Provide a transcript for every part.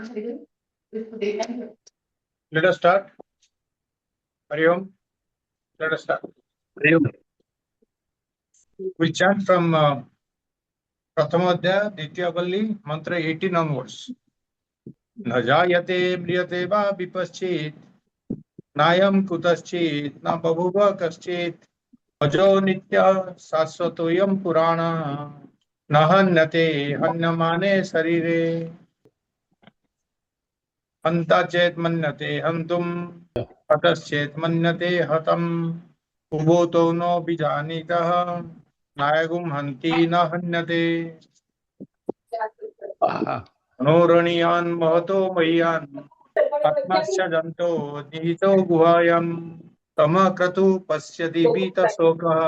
Let us start. Hari Om. Let us start. We chant from Prathamadhyaya, Dityavalli, mantra 18 onwards. न जायते म्रियते वा विपश्चित् नायं कुतश्चित् न बभूव कश्चित् अजो नित्य शाश्वतोऽयं पुराण न हन्यते हन्यमाने शरीरे हन्ता चेत् मन्यते हन्तुम् हतश्चेत् मन्यते हतम् उभोतो नो बीजानीतः नायगुं हन्ति न हन्यते मनोरणीयान् महतो मह्यान् आत्मस्य जन्तो निहितो गुहायां तमक्रतु पश्यति भीतशोकः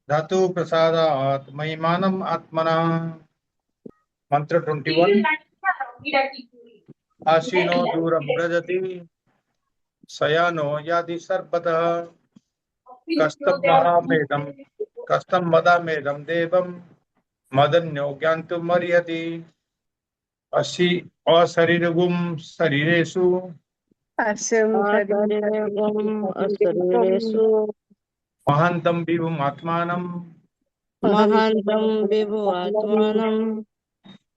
धातु प्रसादात् महिमानम् आत्मना मंत्र 21 आसीनो दूरं व्रजति शयानो याति सर्वतः कष्टं मदामेदं देवं मदन्यो ज्ञान्तुम् अर्हति असि अशरीरगुं शरीरेषु महान्तं विभुम् आत्मानं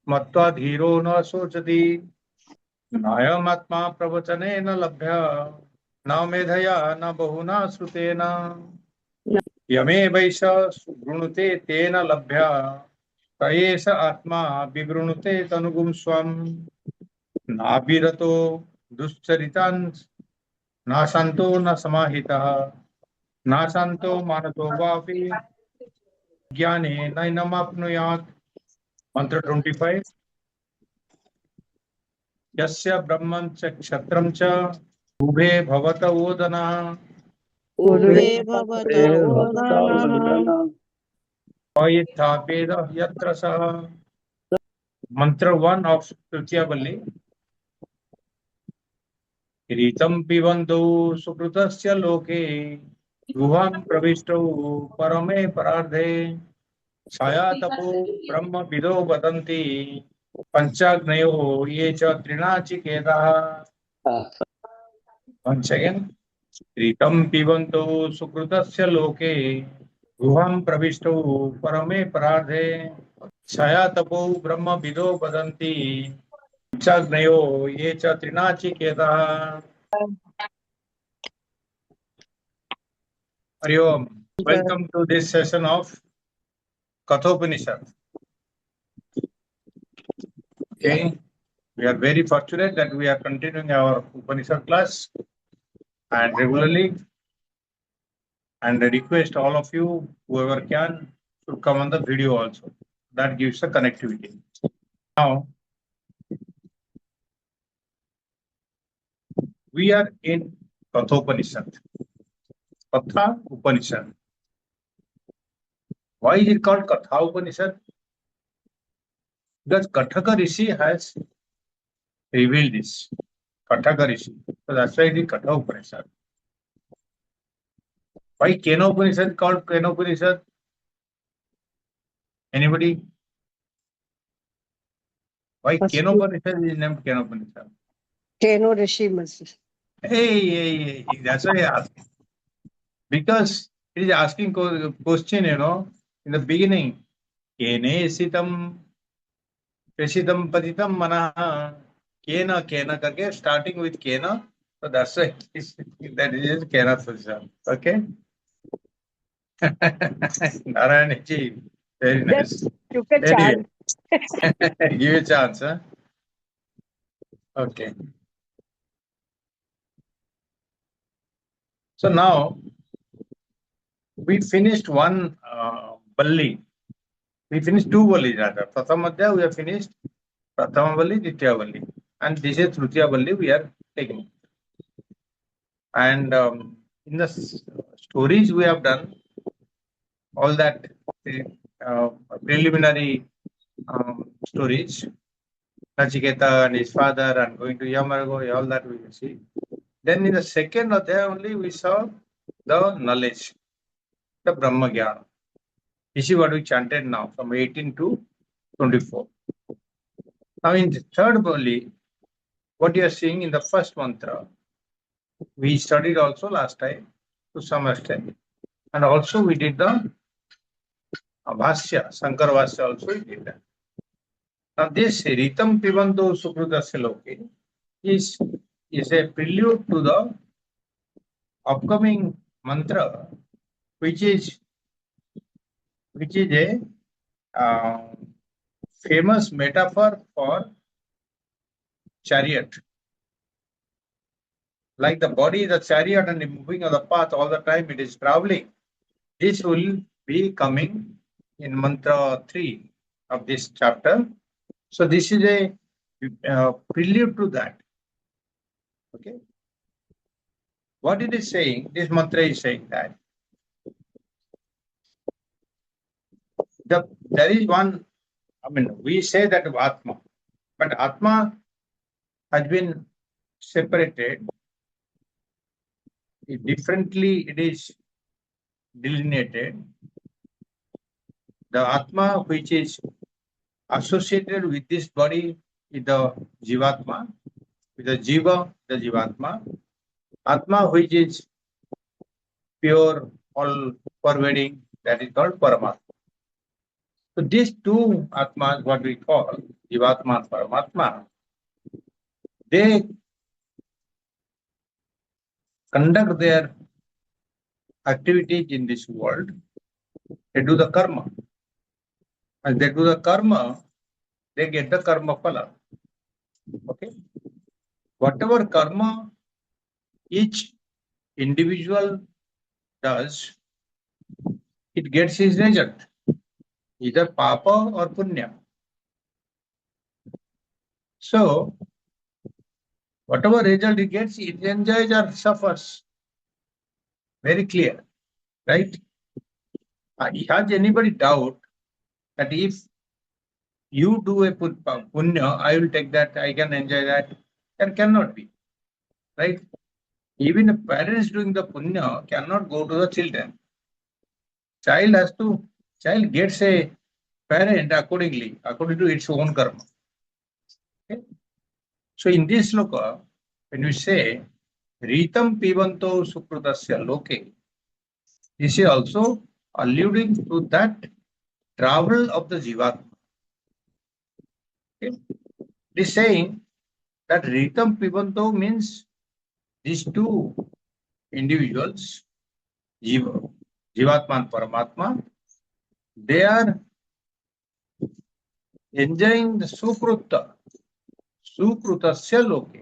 मत्वा धीरो न शोचति नायमात्मा प्रवचनेन लभ्य न मेधया न बहुना श्रुतेन यमे वैष गृणुते तेन लभ्य स एष आत्मा विगृणुते तनुगुं स्वम् नाभिरतो दुश्चरितान् नाशान्तो न समाहितः नाशान्तो मानतो वापि ज्ञाने नैनमाप्नुयात् मंत्र 25 यस्य ब्रह्मं च क्षत्रं च उभे भवत ओदना अयथा वेद यत्र सः मंत्र 1 of तृतीयावल्ली रीतं पिबन्तो सुकृतस्य लोके गुहां प्रविष्टौ परमे परार्धे छाया तपो ब्रह्म विदो वदन्ति पंचाग्नयो ये च त्रिनाचिकेताः once again रीतं पिबन्तो सुकृतस्य लोके गुहां प्रविष्टौ परमे परार्धे छाया तपो ब्रह्म विदो वदन्ति पंचाग्नयो ये च त्रिनाचिकेताः Hari Om. Welcome to this session of Katho Upanishad. Okay, we are very fortunate that we are continuing our Upanishad class and regularly, and I request all of you, whoever can, to come on the video also. That gives the connectivity. Now, we are in Katho Upanishad. Katha Upanishad. Why is it called Katha Upanishad? Because Kathaka Rishi has revealed this. Kathaka Rishi. So that's why it is Katha Upanishad. Why Kena Upanishad called Kena Upanishad? Anybody? Why Kena Upanishad is named Kena Upanishad? Keno Rishi must. Hey, that's why I asked. Because it is asking question, in the beginning. Kene sitam presitam patitam manaha. Kena karke, starting with Kena. So that's why that is Kena Upanishad. Okay? Narayana ji, very nice. You can Anyway, chant. give a chance, huh? Okay. So now we finished one Balli. We finished two Balli rather. Prathamadhyaya we have finished Prathama Balli, Ditya Balli. And this is Tritiya Balli we are taking. And in the stories we have done, all that preliminary stories, Nachiketa and his father and going to Yama, all that we will see. Then in the second Adhyaya only we saw the knowledge, the Brahma Jnana. This is what we chanted now from 18 to 24. Now in the third Balli, what you are seeing in the first mantra, we studied also last time to some extent. And also we did the Bhashya, Shankar Bhashya also we did that. Now this Ritam Pibanto Sukrutasya Loke is a prelude to the upcoming mantra, which is a famous metaphor for chariot. Like the body is a chariot and moving on the path all the time, it is traveling. This will be coming in mantra 3 of this chapter. So this is a prelude to that. Okay. What it is saying, this mantra is saying that there is one, we say that Atma, but Atma has been separated. Differently, it is delineated. The Atma which is associated with this body is the Jivatma, with the Jiva, the Jivatma. Atma which is pure, all pervading, that is called Paramatma. So these two Atmas, what we call Jivatma and Paramatma, they conduct their activities in this world. They do the karma. As they do the karma, they get the karma phala. Okay. Whatever karma each individual does, it gets his result, either papa or punya. So, whatever result he gets, it enjoys or suffers. Very clear, right? Has anybody doubt that if you do a punya, I will take that, I can enjoy that? That cannot be, right? Even the parents doing the punya cannot go to the children. Child gets a parent accordingly, according to its own karma. Okay? So in this sloka, when we say Ritam Pibanto Sukrutasya Loke, this is also alluding to that travel of the Jivatma. Okay? It is saying that Ritam Pibanto means these two individuals, Jivatma and Paramatma, they are enjoying the Sukrutasya Loke.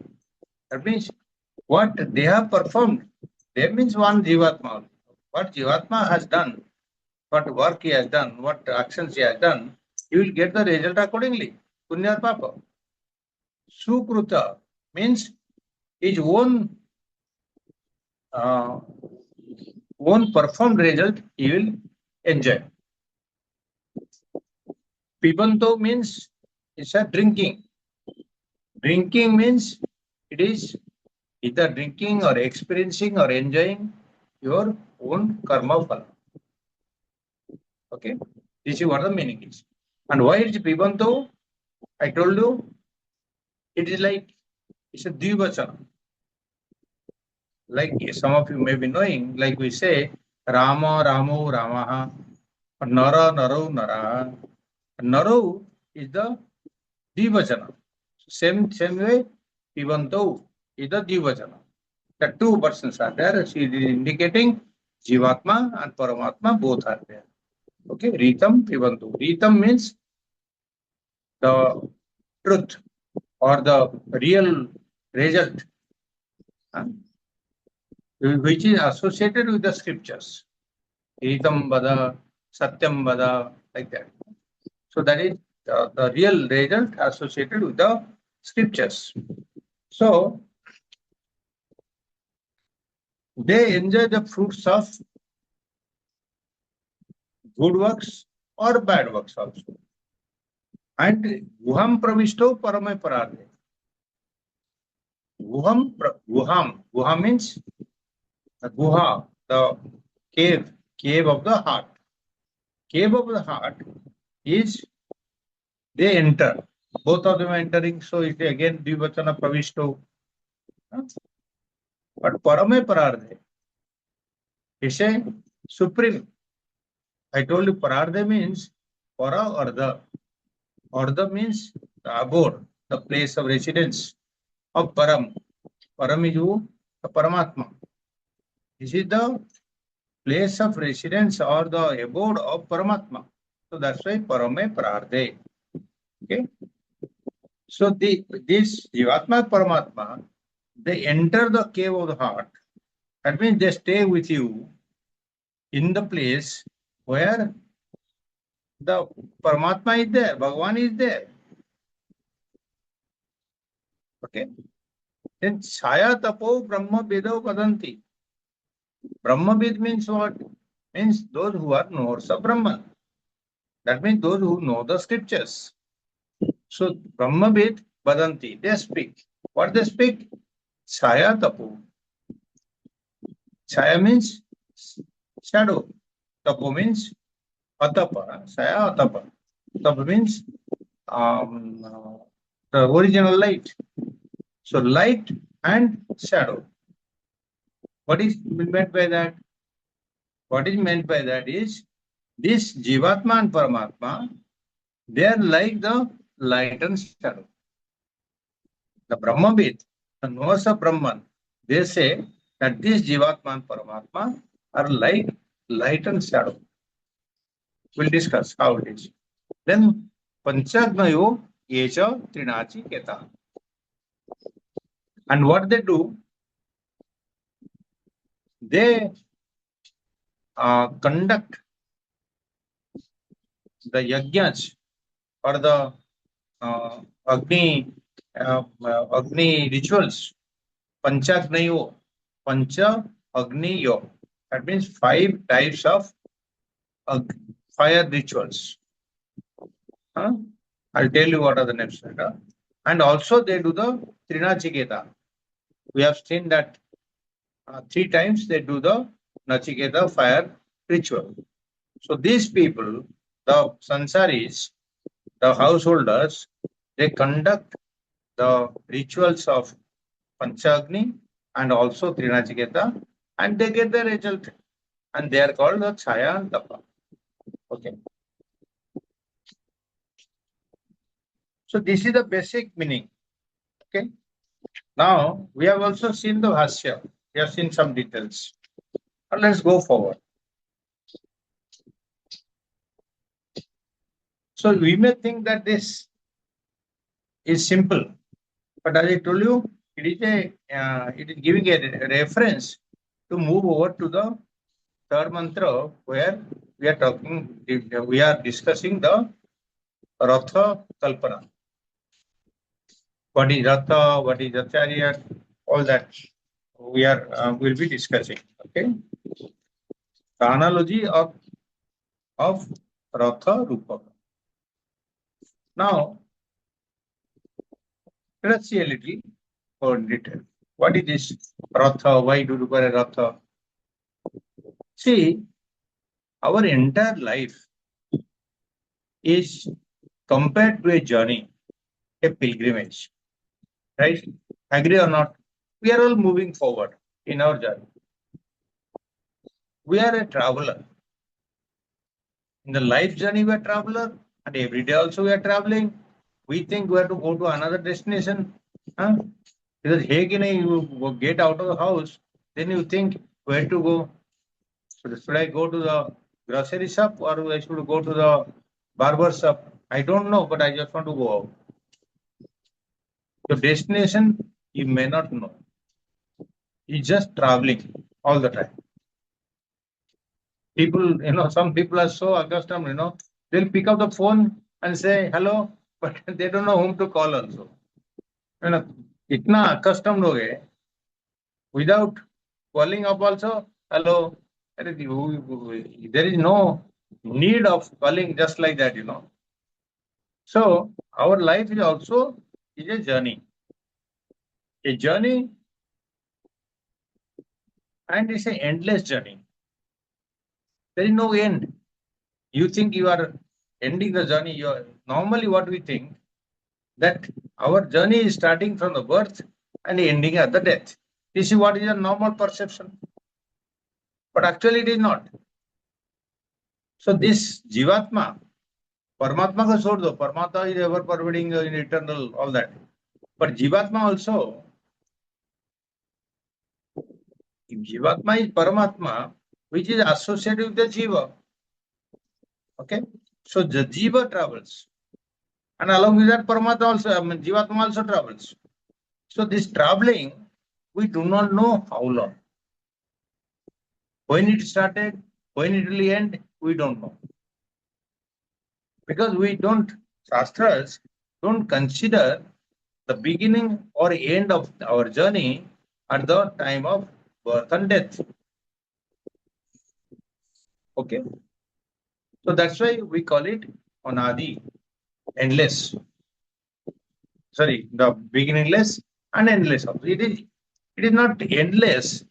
That means what they have performed. There means one Jivatma. What Jivatma has done, what work he has done, what actions he has done, he will get the result accordingly. Punya or Papa. Sukruta means his own performed result he will enjoy. Pibanto means it's a drinking. Drinking means it is either drinking or experiencing or enjoying your own karma phala. Okay, this is what the meaning is. And why it's Pibanto? I told you, it is like it's a Dvivachana. Like some of you may be knowing, like we say, Rama, Ramo, Ramaha, Nara, Naro, Nara. Naro is the Dvivachana. Same way, Pibanto is the Dvivachana. The two persons are there. She is indicating Jivatma and Paramatma both are there. Okay, Ritam, Pibanto. Ritam means the truth or the real result, which is associated with the scriptures. Ritam Vada, Satyam Vada, like that. So that is the real result associated with the scriptures. So they enjoy the fruits of good works or bad works also. And Guham Pravishto Paramay Parade. Guham means the Guha, the cave of the heart. Cave of the heart is they enter. Both of them are entering, so it again Dvivachana Pravishto. But Parame Parardhe, it's a supreme. I told you Parardhe means Para or the. Ardha means the abode, the place of residence of Param. Param is who? The Paramatma. This is the place of residence or the abode of Paramatma. So that's why Parame Prardhe. Okay. So this Jivatma Paramatma, they enter the cave of the heart. That means they stay with you in the place where the Paramatma is there, Bhagavan is there. Okay. Then Chaya Tapo Brahma Vedo Vadanti. Brahmavid means what? Means those who are knowers of Brahman. That means those who know the scriptures. So Brahmavid Vadanti, they speak. What they speak? Chaya Tapo. Chaya means shadow. Tapo means Atapa. Chaya Atapa. Tapa means the original light. So light and shadow. What is meant by that? What is meant by that is this Jivatma and Paramatma, they are like the light and shadow. The Brahmavid, the knowers of Brahman, they say that this Jivatma and Paramatma are like light and shadow. We'll discuss how it is. Then Panchagnayo Yecha Nachiketa. And what they do, they conduct the yajnas or the Agni rituals. Panchagnayo, Pancha Agniyo. That means 5 types of fire rituals. I'll tell you what are the next. And also they do the Trinachiketa. We have seen that 3 times they do the Nachiketa fire ritual. So these people, the sansaris, the householders, they conduct the rituals of Panchagni and also Trinachiketa, and they get the result. And they are called the Chaya and Tapa. Okay. So this is the basic meaning. Okay. Now we have also seen the Bhashya. We have seen some details. Now let's go forward. So we may think that this is simple, but as I told you, it is giving a reference to move over to the third mantra where we are discussing the Ratha Kalpana. What is Ratha, what is the chariot, all that will be discussing. Okay. The analogy of Ratha Rupa. Now, let us see a little more in detail. What is this Ratha? Why do you require a Ratha? See, our entire life is compared to a journey, a pilgrimage. Right? Agree or not? We are all moving forward in our journey. We are a traveler. In the life journey, we are traveler, and every day also we are traveling. We think we have to go to another destination. Because hey, you get out of the house, then you think where to go. So should I go to the grocery shop or I should go to the barber shop? I don't know, but I just want to go out. The destination you may not know. You're just traveling all the time. People, some people are so accustomed, they'll pick up the phone and say hello, but they don't know whom to call also. Itna accustomed ho gaye, without calling up also, hello. There is no need of calling just like that, So our life is also a journey. A journey, and it's an endless journey. There is no end. You think you are ending the journey. Normally what we think, that our journey is starting from the birth and ending at the death. This is what is a normal perception. But actually it is not. So this Jivatma, Paramatma ka chhod do. Paramatma is ever pervading, eternal, all that. But Jivatma also, if Jivatma is Paramatma, which is associated with the Jiva. Okay? So the Jiva travels. And along with that, Paramatma also, Jivatma also travels. So this traveling, we do not know how long. When it started, when it will end, we don't know. Because we don't, Shastras don't consider the beginning or end of our journey at the time of birth and death. Okay. So that's why we call it Anadi, endless. Sorry, the beginningless and endless also. It is not endless,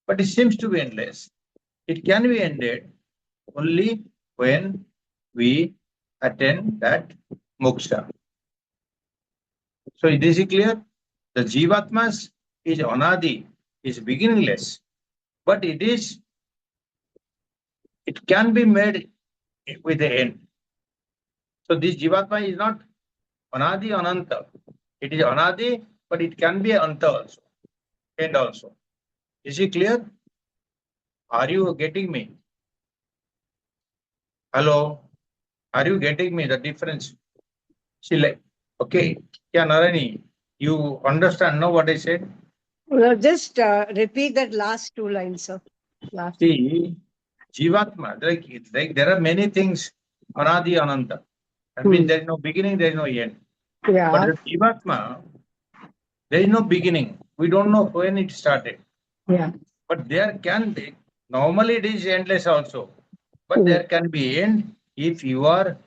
but it seems to be endless. It can be ended only when we attain that moksha. So is it clear? The Jivatmas is Anadi, is beginningless, but it can be made with the end. So this Jivatma is not Anadi Ananta. It is Anadi, but it can be Anta also, end also. Is it clear? Are you getting me? Hello? Are you getting me the difference? See, like, okay, yeah, Narani, you understand now what I said? Just repeat that last two lines, sir. Last. See, Jivatma, like there are many things, Anadi Ananta. That means there is no beginning, there is no end. But Yeah. the Jivatma, there is no beginning. We don't know when it started. Yeah. But there can be, normally it is endless also. But there can be end if you are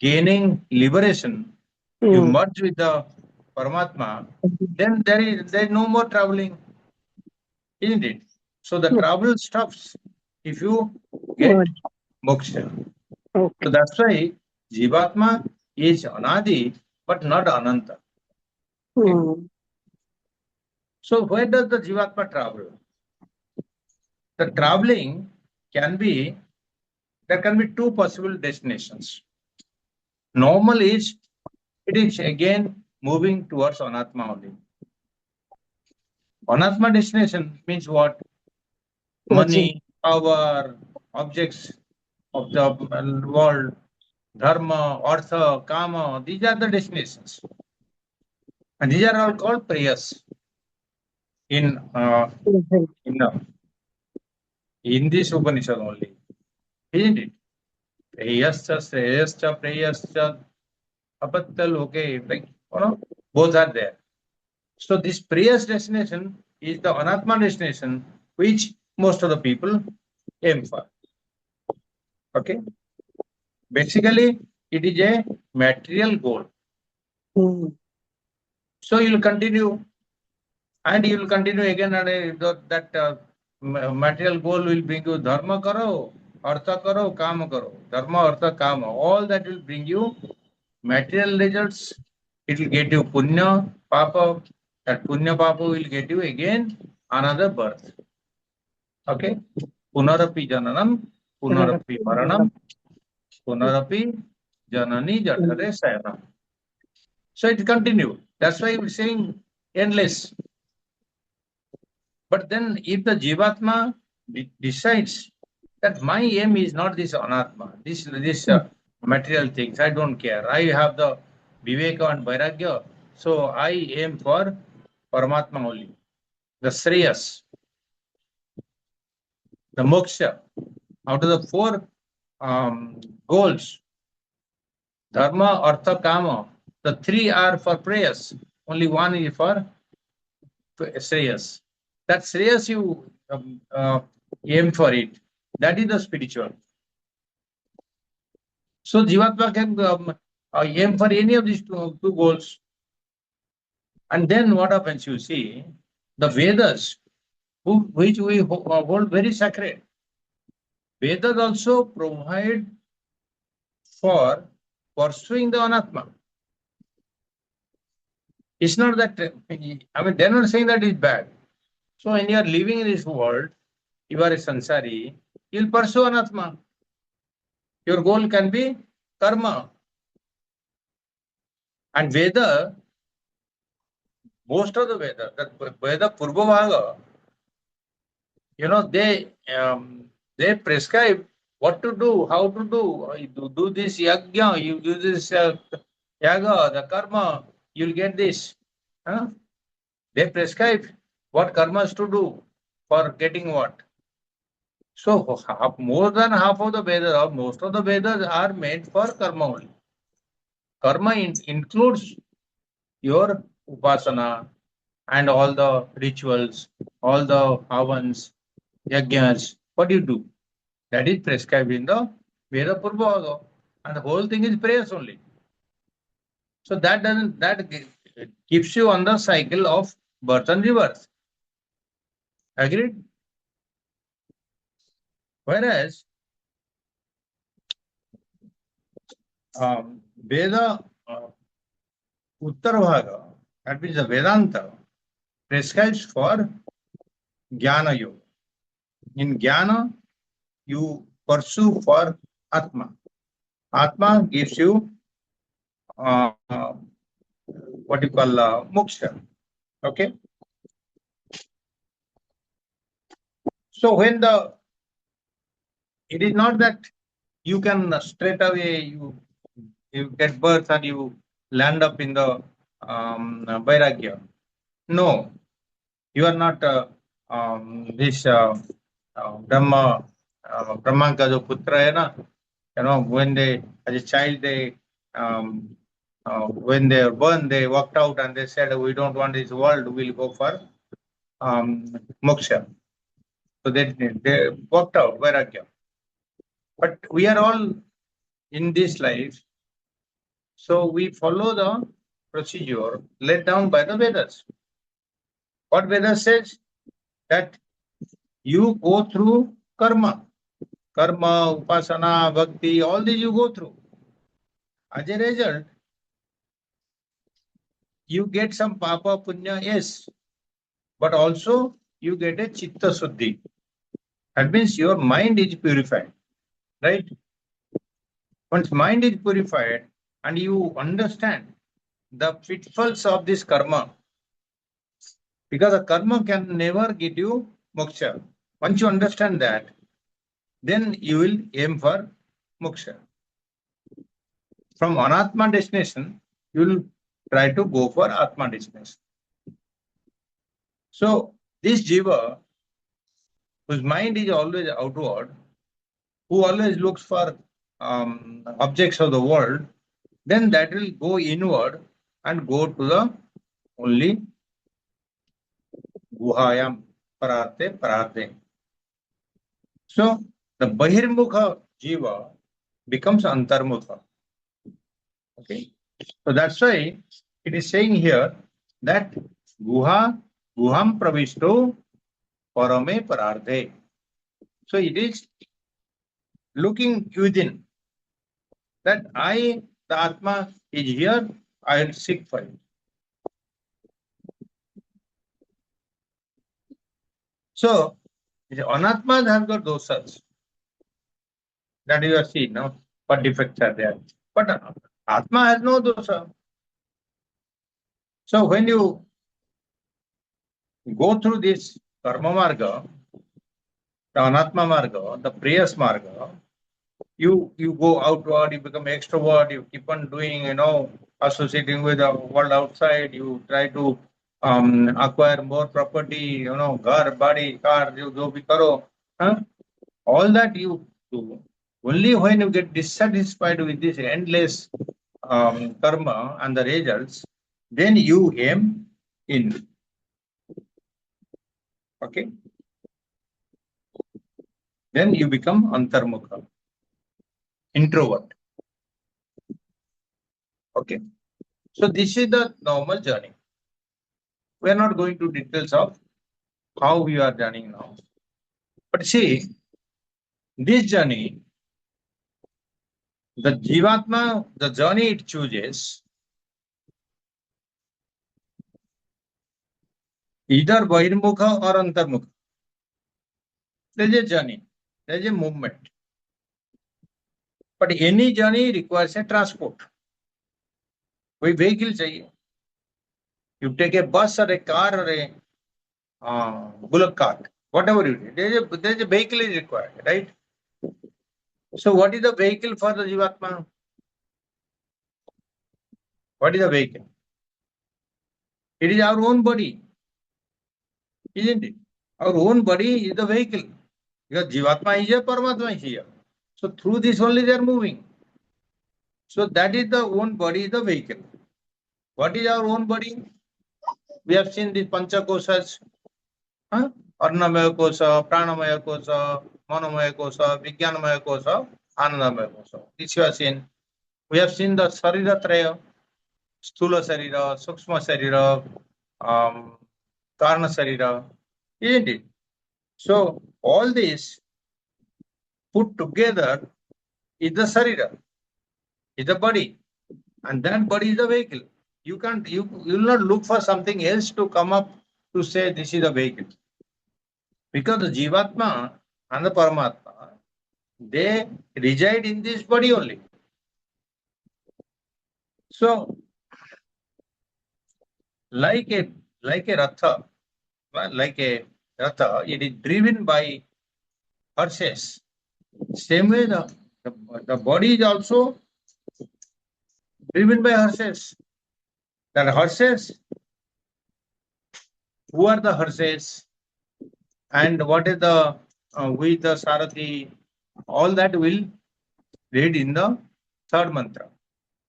gaining liberation. You merge with the Paramatma, then there is no more traveling, isn't it? So the travel stops if you get moksha. So Okay. that's why Jivatma is Anadi, but not Ananta. So where does the Jivatma travel? The traveling can be, there can be two possible destinations. Normal is, it is again moving towards Anatma only. Anatma destination means what? Money, power, objects of the world, dharma, artha, kama, these are the destinations. And these are all called prayers in, in, uh, in this Upanishad only. Isn't it? Prayascha, Shreyascha, Prayascha, Apattal, okay, like, both are there. So this prayers destination is the Anatma destination, which most of the people aim for. Okay. Basically, it is a material goal. So you will continue, and you will continue again, and that material goal will bring you dharma karo, artha karo, kama karo. Dharma, artha, kama. All that will bring you material results. It will get you punya, papa. That punya, papa will get you again another birth. Okay. Punarapi jananam, punarapi maranam, punarapi janani jathare sayanam. So it continues. That's why we're saying endless. But then if the Jivatma decides that my aim is not this Anatma, this material things, I don't care. I have the Viveka and Vairagya, so I aim for Paramatma only. The Shreyas, the Moksha. Out of the four goals, Dharma, Artha, Kama, the three are for prayers. Only one is for Shreyas. That Shreyas you aim for it. That is the spiritual. So Jivatma can aim for any of these two goals. And then what happens, you see, the Vedas, which we hold very sacred. Vedas also provide for pursuing the Anatma. It's not that, I mean, they're not saying that it's bad. So when you are living in this world, you are a sansari, you'll pursue anatma. Your goal can be karma. And Veda, most of the Veda, that Veda Purvavaga, they prescribe what to do, how to do. You do this yagya, you do this yaga, the karma, you'll get this. Huh? They prescribe what karmas to do for getting what. So more than half of the Vedas, or most of the Vedas are made for karma only. Karma includes your upasana and all the rituals, all the havans, yajnas. What do you do? That is prescribed in the Veda Purvavaga. And the whole thing is prayers only. So that keeps you on the cycle of birth and rebirth. Agreed? Whereas Veda Uttarabhaga, that means the Vedanta, prescribes for Jnana Yoga. In Jnana, you pursue for Atma. Atma gives you what you call moksha. Okay. So when it is not that you can straight away you get birth and you land up in the vairagya. No, you are not this Brahma Brahmanka jo putra hai na. When they as a child when they were born, they walked out and they said, we don't want this world, we'll go for moksha. So they walked out, vairagya. But we are all in this life, so we follow the procedure laid down by the Vedas. What Vedas says? That you go through karma, upasana, bhakti, all these you go through. As a result, you get some papa punya, yes, but also you get a chitta suddhi. That means your mind is purified, right? Once mind is purified and you understand the pitfalls of this karma, because a karma can never get you moksha. Once you understand that, then you will aim for moksha. From anatma destination, you will try to go for atma destination. So this jiva, whose mind is always outward, who always looks for objects of the world, then that will go inward and go to the only guhayam pararte. So the bahirmukha jiva becomes antarmukha. Okay, so that's why it is saying here that guham pravishto parame pararthe. So it is looking within that the Atma is here, I will seek for it. So the Anatma has got dosas that you are seeing now, what defects are there. But Atma has no dosa. So when you go through this karma marga, the Anatma marga, the prayas marga, you go outward, you become extrovert, you keep on doing, associating with the world outside, you try to acquire more property, ghar, body, car, you do bhi karo. Huh? All that you do. Only when you get dissatisfied with this endless karma and the results, then you aim in. Okay? Then you become antarmukha, introvert. Okay? So this is the normal journey. We are not going to details of how we are journeying now. But see, this journey, the Jivatma, the journey it chooses, either bahirmukha or antarmukha. There is a journey, there is a movement. But any journey requires a transport. कोई vehicle चाहिए. You take a bus or a car or a bullock cart, whatever it is. There is a vehicle is required, right? So what is the vehicle for the Jivatma? What is the vehicle? It is our own body, isn't it? Our own body is the vehicle. Because Jivatma is here, Paramatma is here. So through this only they are moving. So that is the own body, is the vehicle. What is our own body? We have seen these Panchakosas, Annamaya Kosa, Pranamaya Kosa, Manomaya Kosa, Vijnanamaya Kosa, Anandamaya Kosa. This you have seen. We have seen the Sarira Traya, Stula Sarira, Sukshma Sarira, Karna Sarira, isn't it? So all this put together is the Sarira, is the body, and that body is the vehicle. You will not look for something else to come up to say this is the vehicle. Because the Jivatma and the Paramatma, they reside in this body only. So, like a ratha, it is driven by horses. Same way, the body is also driven by horses. The horses, who are the horses, and what is the with the Sarathi, all that will read in the third mantra.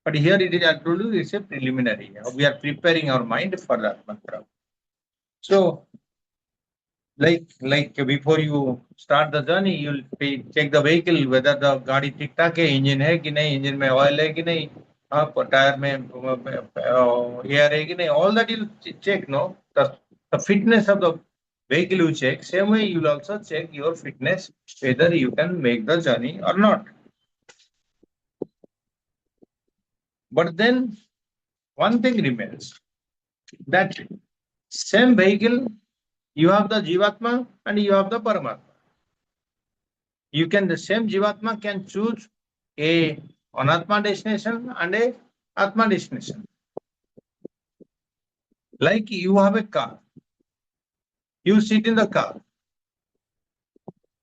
But here it is, I told you, it's a preliminary. We are preparing our mind for that mantra. So, like before you start the journey, you'll check the vehicle whether the गाड़ी ठीक ठाक है, engine है कि नहीं, engine में oil है कि नहीं, टायर में एयर है कि नहीं. All that you'll check, no? The fitness of the vehicle you check. Same way you'll also check your fitness whether you can make the journey or not. But then one thing remains, that same vehicle, you have the Jivatma and you have the Paramatma. The same Jivatma can choose a Anatma destination and a Atma destination. Like you have a car, you sit in the car.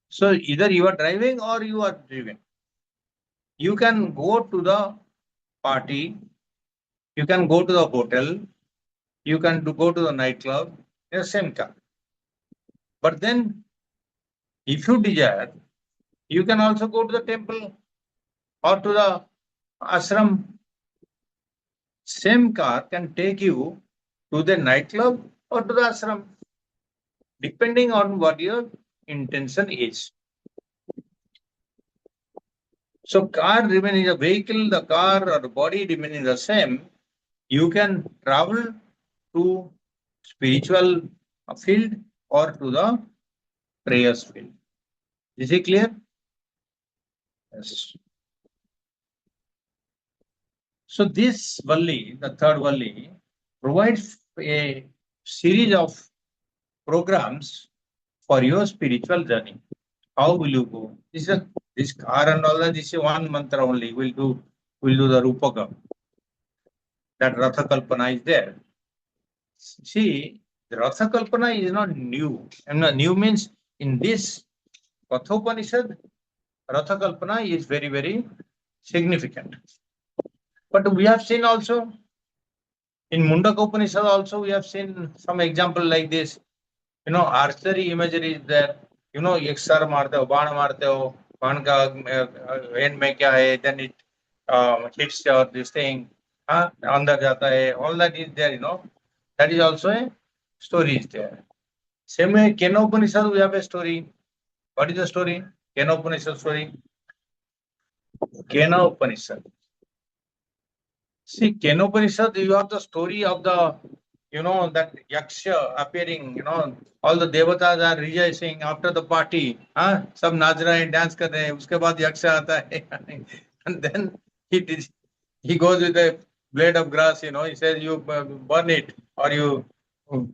So either you are driving or you are driven. You can go to the party, you can go to the hotel, you can go to the nightclub in the same car. But then, if you desire, you can also go to the temple or to the ashram. Same car can take you to the nightclub or to the ashram, depending on what your intention is. So car remaining a vehicle, the car or the body remaining the same, you can travel to spiritual field or to the prayers field. Is it clear? Yes. So this Valli, the third Valli, provides a series of programs for your spiritual journey. How will you go? This car and all that, this is one mantra only. We'll do the Rupaka. That Ratha Kalpana is there. See, the Ratha Kalpana is not new. And new means in this Katho Upanishad, Ratha Kalpana is very, very significant. But we have seen also in Mundaka Upanishad also we have seen some example like this. Archery imagery is there. Yaksar marte ho, baan marte ho, baan ka end mein kya hai, then it hits this thing, andar jata hai. All that is there, That is also a story is there. Same way, Kena Upanishad, we have a story. What is the story? Kena Upanishad story. Kena Upanishad. See, Kena Upanishad, you have the story of the, that Yaksha appearing, all the Devatas are rejoicing after the party. Sab naach rahe hain, dance kar rahe hain, uske baad Yaksha aata hai. And then he goes with a blade of grass, he says, you burn it or you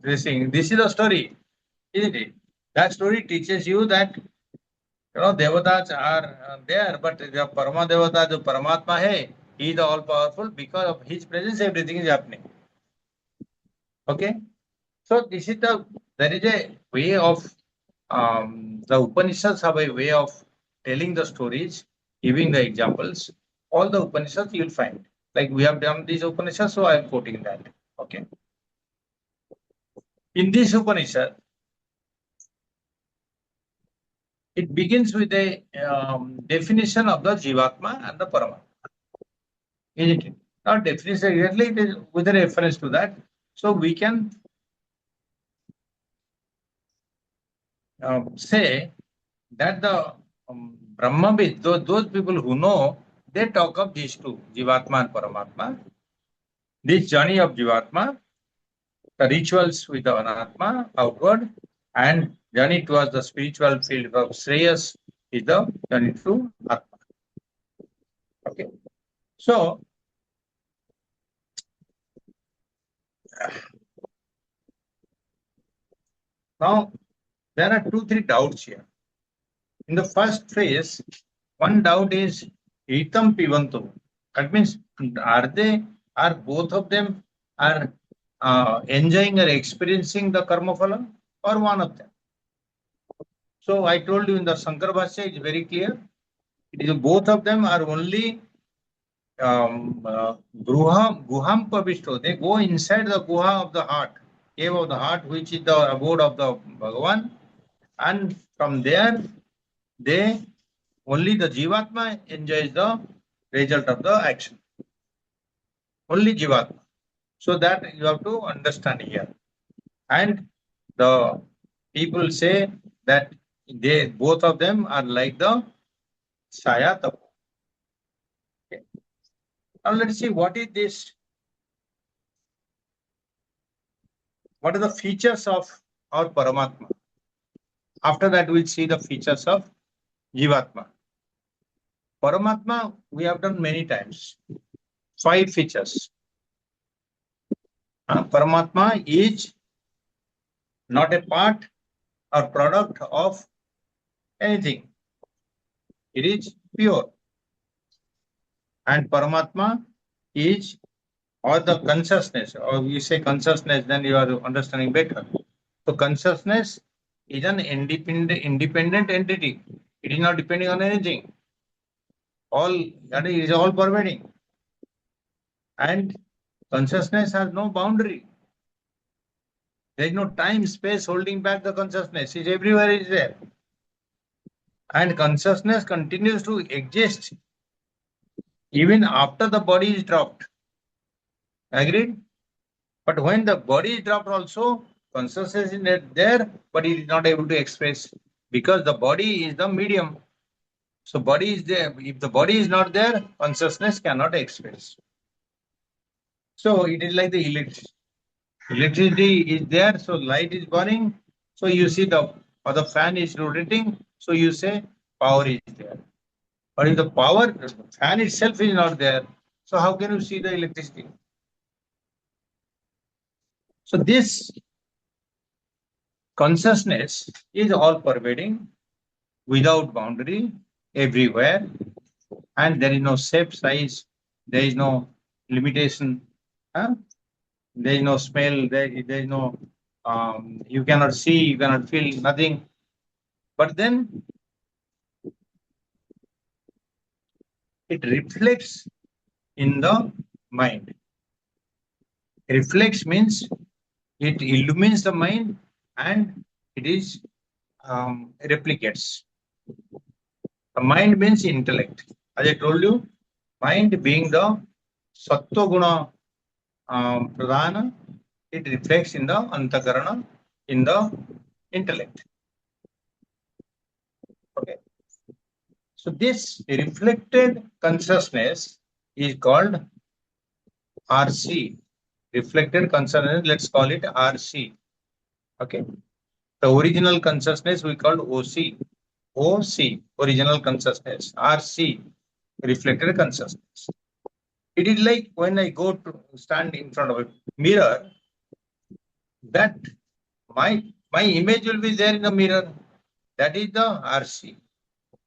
This is the story, isn't it? That story teaches you that devatas are there, but the Parama Devata, the Paramatma hai, he is all powerful. Because of his presence, everything is happening. Okay, so there is a way of the Upanishads have a way of telling the stories, giving the examples. All the Upanishads you will find. Like we have done these Upanishads, so I am quoting that. Okay. In this Upanishad, it begins with a definition of the Jivatma and the Paramatma. Isn't it? Not definition exactly, it is with a reference to that. So we can say that the Brahmavid, those people who know, they talk of these two, Jivatma and Paramatma. This journey of Jivatma, the rituals with the Anatma outward, and journey towards the spiritual field of Shreyas is the journey to Atma. Okay. So, now there are 2, 3 doubts here. In the first phase, one doubt is Itam Pivanto. That means, are both of them are enjoying or experiencing the karma phala, or one of them? So I told you in the Shankara Bhashya, it's very clear. It is both of them are only Guham Pavishto. They go inside the Guha of the heart, cave of the heart, which is the abode of the Bhagavan. And from there, they only the Jivatma enjoys the result of the action. Only Jivatma. So that you have to understand here. And the people say that they both of them are like the Saya Tapo. Okay. Now let's see what is this. What are the features of our Paramatma? After that, we'll see the features of Jivatma. Paramatma, we have done many times. 5 features. Paramatma is not a part or product of anything. It is pure. And Paramatma is, or the consciousness, or you say consciousness, then you are understanding better. So consciousness is an independent entity. It is not depending on anything. That is all pervading. And consciousness has no boundary. There is no time, space holding back the consciousness. It's everywhere, it is there. And consciousness continues to exist even after the body is dropped. Agreed? But when the body is dropped also, consciousness is there, but it is not able to express because the body is the medium. So body is there. If the body is not there, consciousness cannot express. So it is like the electricity. Electricity is there, so light is burning. So you see the fan is rotating. So you say power is there. But if the fan itself is not there, so how can you see the electricity? So this consciousness is all pervading, without boundary, everywhere, and there is no shape, size, there is no limitation, there is no smell, there is no, you cannot see, you cannot feel, nothing. But then it reflects in the mind. Reflects means it illumines the mind and it is replicates. The mind means intellect. As I told you, mind being the sattva guna pradhana, it reflects in the antakarana, in the intellect. Okay. So this reflected consciousness is called RC. Reflected consciousness, let's call it RC. Okay. The original consciousness we called OC. OC, original consciousness. RC, reflected consciousness. It is like when I go to stand in front of a mirror, that my image will be there in the mirror. That is the RC.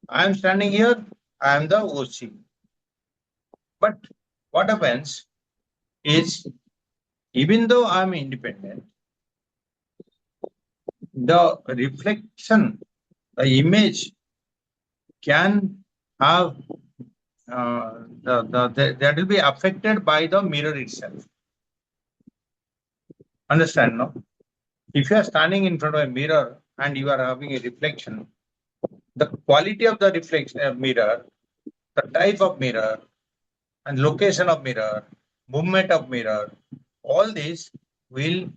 I am standing here, I am the OC. But what happens is, even though I am independent, the reflection, the image can have that will be affected by the mirror itself. Understand, no? If you are standing in front of a mirror and you are having a reflection, the quality of the reflection mirror, the type of mirror, and location of mirror, movement of mirror, all these will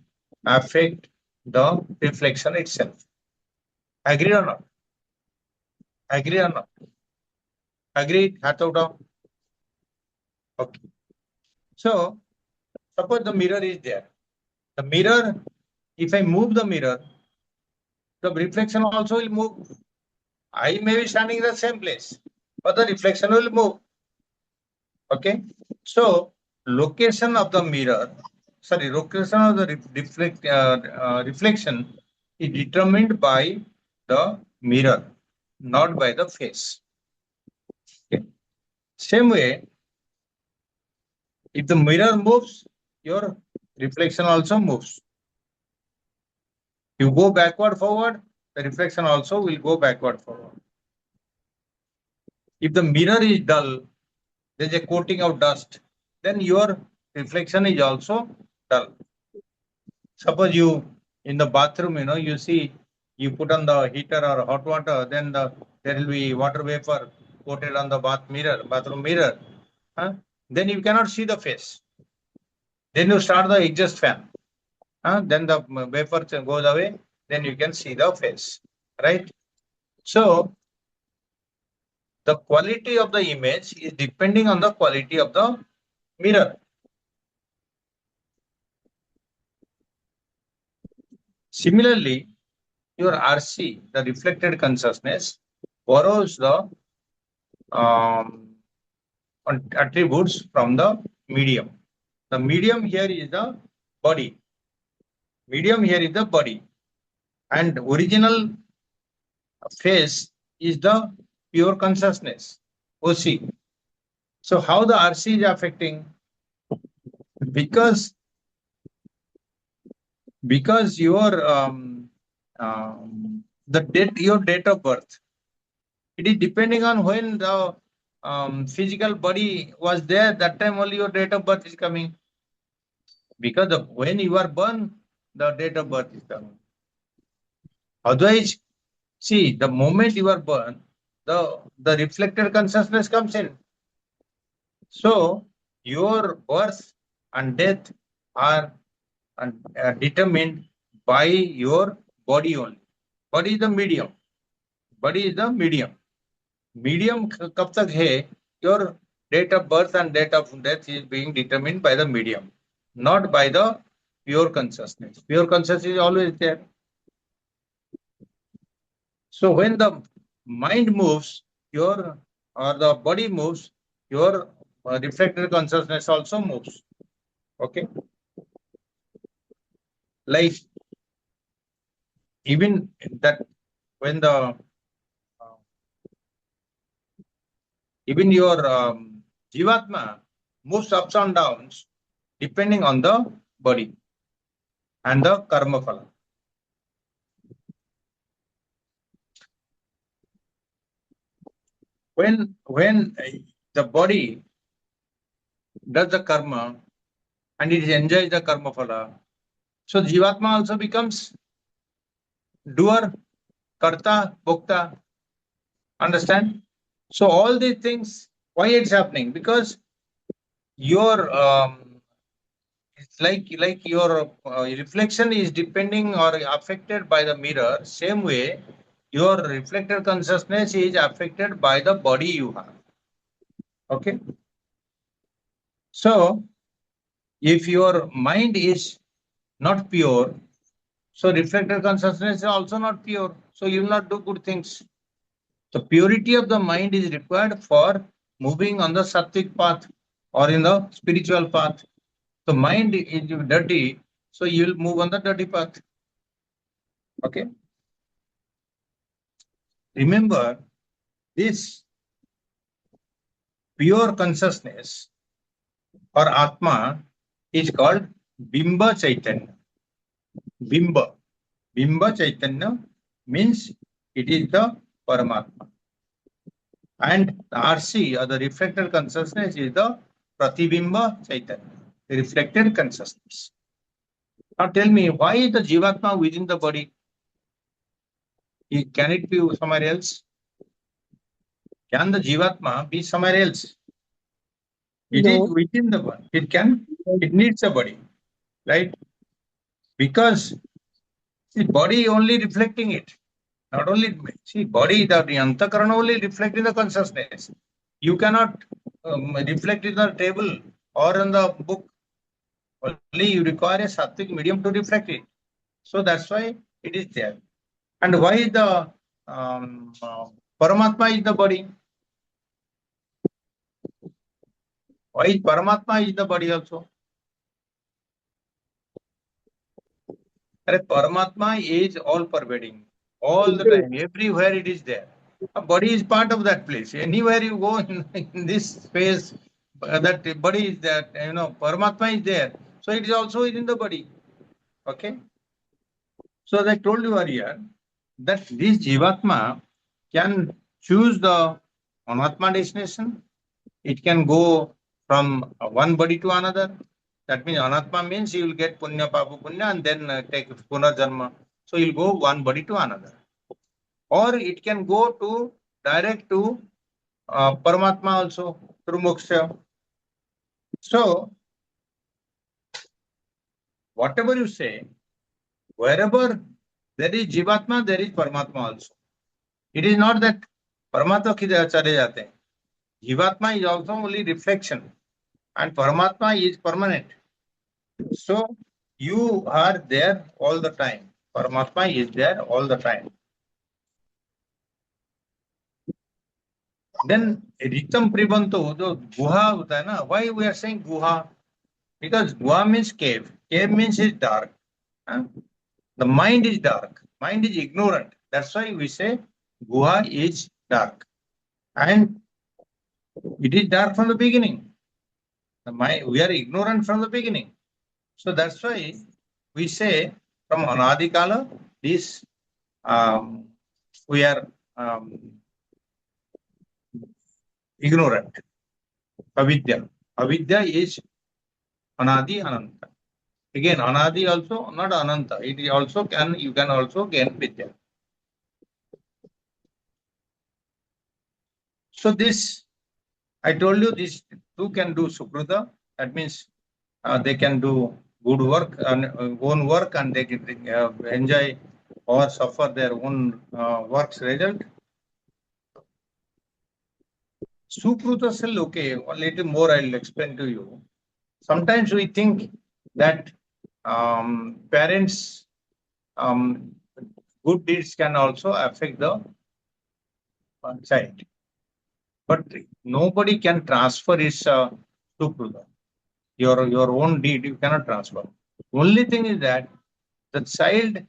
affect the reflection itself. Agree or not? Agree or not? Agreed, Katho Upanishad? Okay. So, suppose the mirror is there. The mirror, if I move the mirror, the reflection also will move. I may be standing in the same place, but the reflection will move. Okay. So, location of the mirror, location of the reflection is determined by the mirror, not by the face. Okay. Same way, if the mirror moves, your reflection also moves. You go backward, forward, the reflection also will go backward, forward. If the mirror is dull, there's a coating of dust, then your reflection is also dull. Suppose you in the bathroom, you see, you put on the heater or hot water, then there will be water vapor coated on the bathroom mirror. Then you cannot see the face. Then you start the exhaust fan. Then the vapor goes away, then you can see the face, right? So, the quality of the image is depending on the quality of the mirror. Similarly, your RC, the reflected consciousness, borrows the attributes from the medium. The medium here is the body. Medium here is the body. And original face is the pure consciousness, OC. So how the RC is affecting? Because your your date of birth, it is depending on when the physical body was there, that time only your date of birth is coming. Because when you are born, the date of birth is coming. Otherwise, see, the moment you are born, the reflected consciousness comes in. So your birth and death are determined by your body only. Body is the medium. Body is the medium. Medium kab tak hai? Your date of birth and date of death is being determined by the medium, not by the pure consciousness. Pure consciousness is always there. So when the mind moves, or the body moves, your reflected consciousness also moves. Okay. Like even that when the even your Jivatma moves ups and downs depending on the body and the karma phala. When the body does the karma and it enjoys the karma phala, so Jivatma also becomes doer, karta, bhokta. Understand? So all these things, why it's happening? Because your it's like your reflection is depending or affected by the mirror. Same way, your reflected consciousness is affected by the body you have. Okay. So if your mind is not pure, so reflected consciousness is also not pure. So you will not do good things. The purity of the mind is required for moving on the sattvic path or in the spiritual path. The mind is dirty, So you will move on the dirty path. Okay. Remember, this pure consciousness or Atma is called Bimba Chaitanya. Bimba. Bimba Chaitanya means it is the Paramatma. And the RC or the reflected consciousness is the Pratibimba Chaitanya, the reflected consciousness. Now tell me, why is the Jivatma within the body? Can it be somewhere else? Can the Jivatma be somewhere else? It is No. within the body. It needs a body, right? Because the body only reflecting it. Not only, see, body, the Antakarana only reflecting the consciousness. You cannot reflect it on the table or on the book. Only you require a sattvic medium to reflect it. So that's why it is there. And why the Paramatma is the body? Why Paramatma is the body also? Paramatma is all pervading, all the time, everywhere it is there. A body is part of that place. Anywhere you go in this space, that body is there. Paramatma is there. So it is also within the body. Okay. So as I told you earlier, that this Jivatma can choose the Anatma destination. It can go from one body to another. That means Anatma means you will get Punya, Papa, Punya, and then take Punarjanma. So you'll go one body to another. Or it can go to direct to Paramatma also through Moksha. So, whatever you say, wherever there is Jivatma, there is Paramatma also. It is not that Paramatma ki chale jate. Jivatma is also only reflection and Paramatma is permanent. So, you are there all the time. Paramatma is there all the time. Then Ritam Pribanto, the Guha hota hai na. Why we are saying Guha? Because Guha means cave. Cave means it's dark. Huh? The mind is dark. Mind is ignorant. That's why we say Guha is dark. And it is dark from the beginning. The mind, we are ignorant from the beginning. So that's why we say from Anadi Kala, this we are ignorant. Avidya. Avidya is Anadi Ananta. Again, Anadi also not Ananta. It is also you can also gain Vidya. So this, I told you, these two can do Sukruta. That means they can do good work and own work, and they can enjoy or suffer their own work's result. Sukruta cell, okay, a little more I'll explain to you. Sometimes we think that parents' good deeds can also affect the child. But nobody can transfer his Sukruta. Your own deed, you cannot transfer. Only thing is that the child,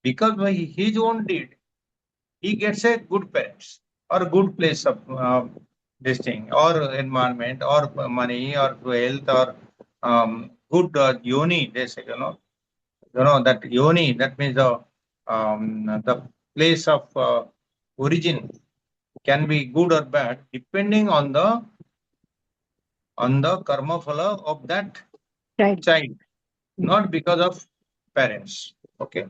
because by his own deed, he gets a good parents or a good place of this thing, or environment, or money, or wealth, or good yoni. They say, that yoni. That means the place of origin can be good or bad depending on the karma phala of that child, not because of parents. Okay.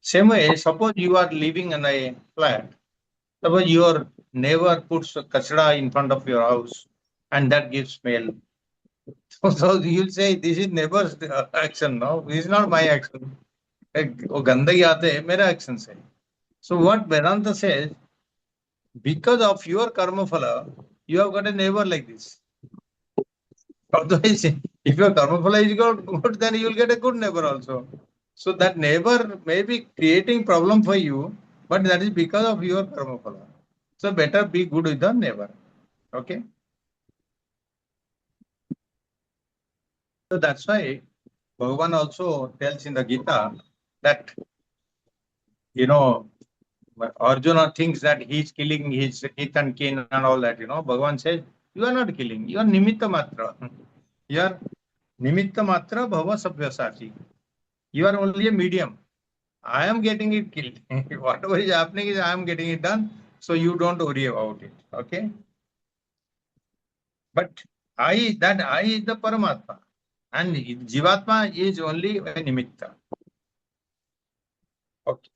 Same way, suppose you are living in a flat. Suppose your neighbor puts a kachra in front of your house, and that gives smell. So you'll say this is neighbor's action. No, this is not my action. वो गंदगी आते हैं मेरा action से. So what Vedanta says, because of your karma phala, you have got a neighbor like this. Otherwise, if your karma phala is good, then you will get a good neighbor also. So that neighbor may be creating problem for you, but that is because of your karma phala. So better be good with the neighbor. Okay. So that's why Bhagavan also tells in the Gita that, Arjuna thinks that he's killing his kith and kin and all that, Bhagavan says, you are not killing, you are nimitta matra. You are nimitta matra bhava sabhyasati. You are only a medium. I am getting it killed. Whatever is happening is I am getting it done. So you don't worry about it. Okay. But that I is the Paramatma. And Jivatma is only a nimitta. Okay.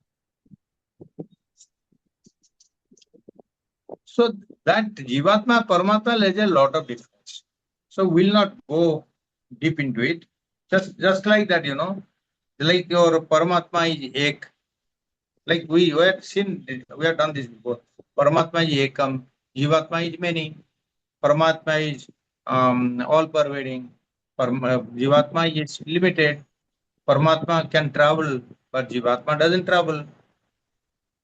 So that Jivatma Paramatma has a lot of difference. So we'll not go deep into it. Just like that, like your Paramatma is ek. Like we have seen, we have done this before. Paramatma is ekam, Jivatma is many. Paramatma is all pervading. Jivatma is limited. Paramatma can travel, but Jivatma doesn't travel.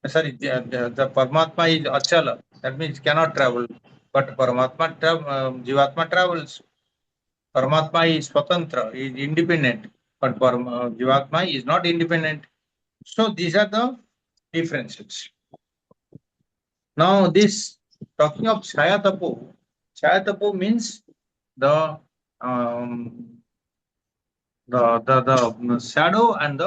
Sorry, the Paramatma is achala. That means cannot travel. But Jivatma travels. Paramatma is swatantra, is independent. But Jivatma is not independent. So these are the differences. Now this, talking of Chayatapo means the shadow and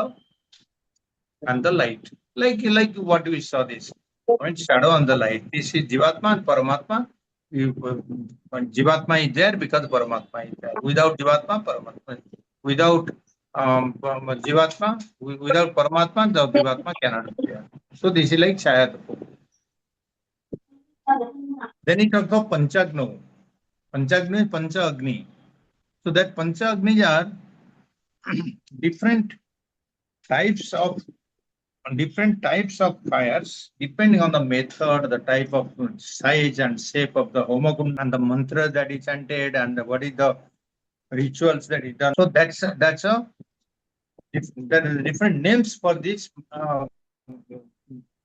the light. Like what we saw this. When shadow and the light. This is Jivatma and Paramatma. Jivatma is there because Paramatma is there. Without Jivatma, Paramatma. Without Jivatma, without Paramatma, the Jivatma cannot be there. So this is like Chayatapo. Then it talks of Panchagno. Panchagno is Pancha Agni. So that Pancha Agnis are different types of fires, depending on the method, the type of size and shape of the homogund and the mantra that is chanted and what is the rituals that is done. So there are different names for this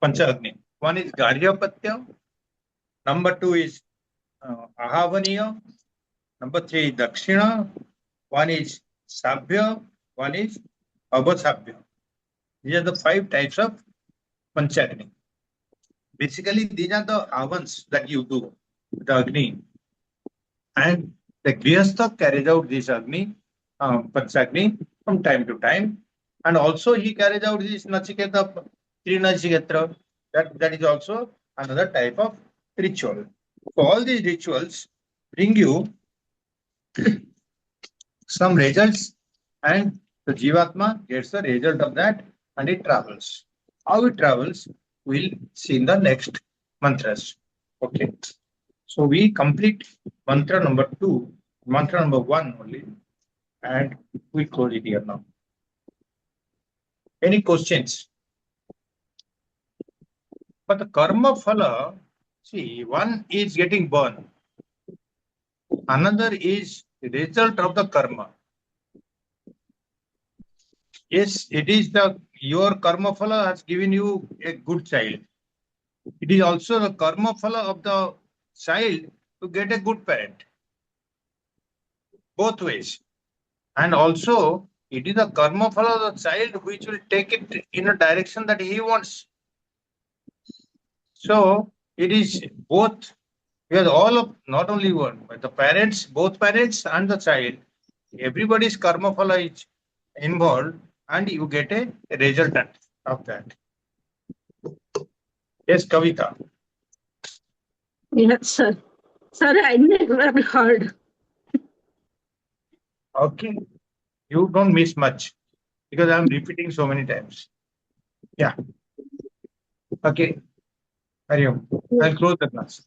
Panchagni. One is Garyapatya, number 2 is Ahavaniya, number 3 is Dakshina, one is Sabhya, one is Abhasabhya. These are the 5 types of Panchagni. Basically, these are the avans that you do, the Agni. And the Grihastha carries out this Agni, Panchagni, from time to time. And also he carries out this Nachiketa, Nachiketa. That is also another type of ritual. So all these rituals bring you some results, and the Jivatma gets the result of that and it travels. How it travels, we'll see in the next mantras. Okay. So we complete mantra number 2, mantra number 1 only, and we close it here now. Any questions? But the karma phala, see, one is getting born, another is the result of the karma. Yes, it is your karma phala has given you a good child. It is also the karma phala of the child to get a good parent. Both ways. And also, it is the karma phala of the child which will take it in a direction that he wants. So, it is both, because all of, not only one, but the parents, both parents and the child, everybody's karma phala is involved and you get a resultant of that. Yes, Kavita. Yes, sir. Sir, I never heard. Okay. You don't miss much because I'm repeating so many times. Yeah. Okay. Hari Om. I'll close the class.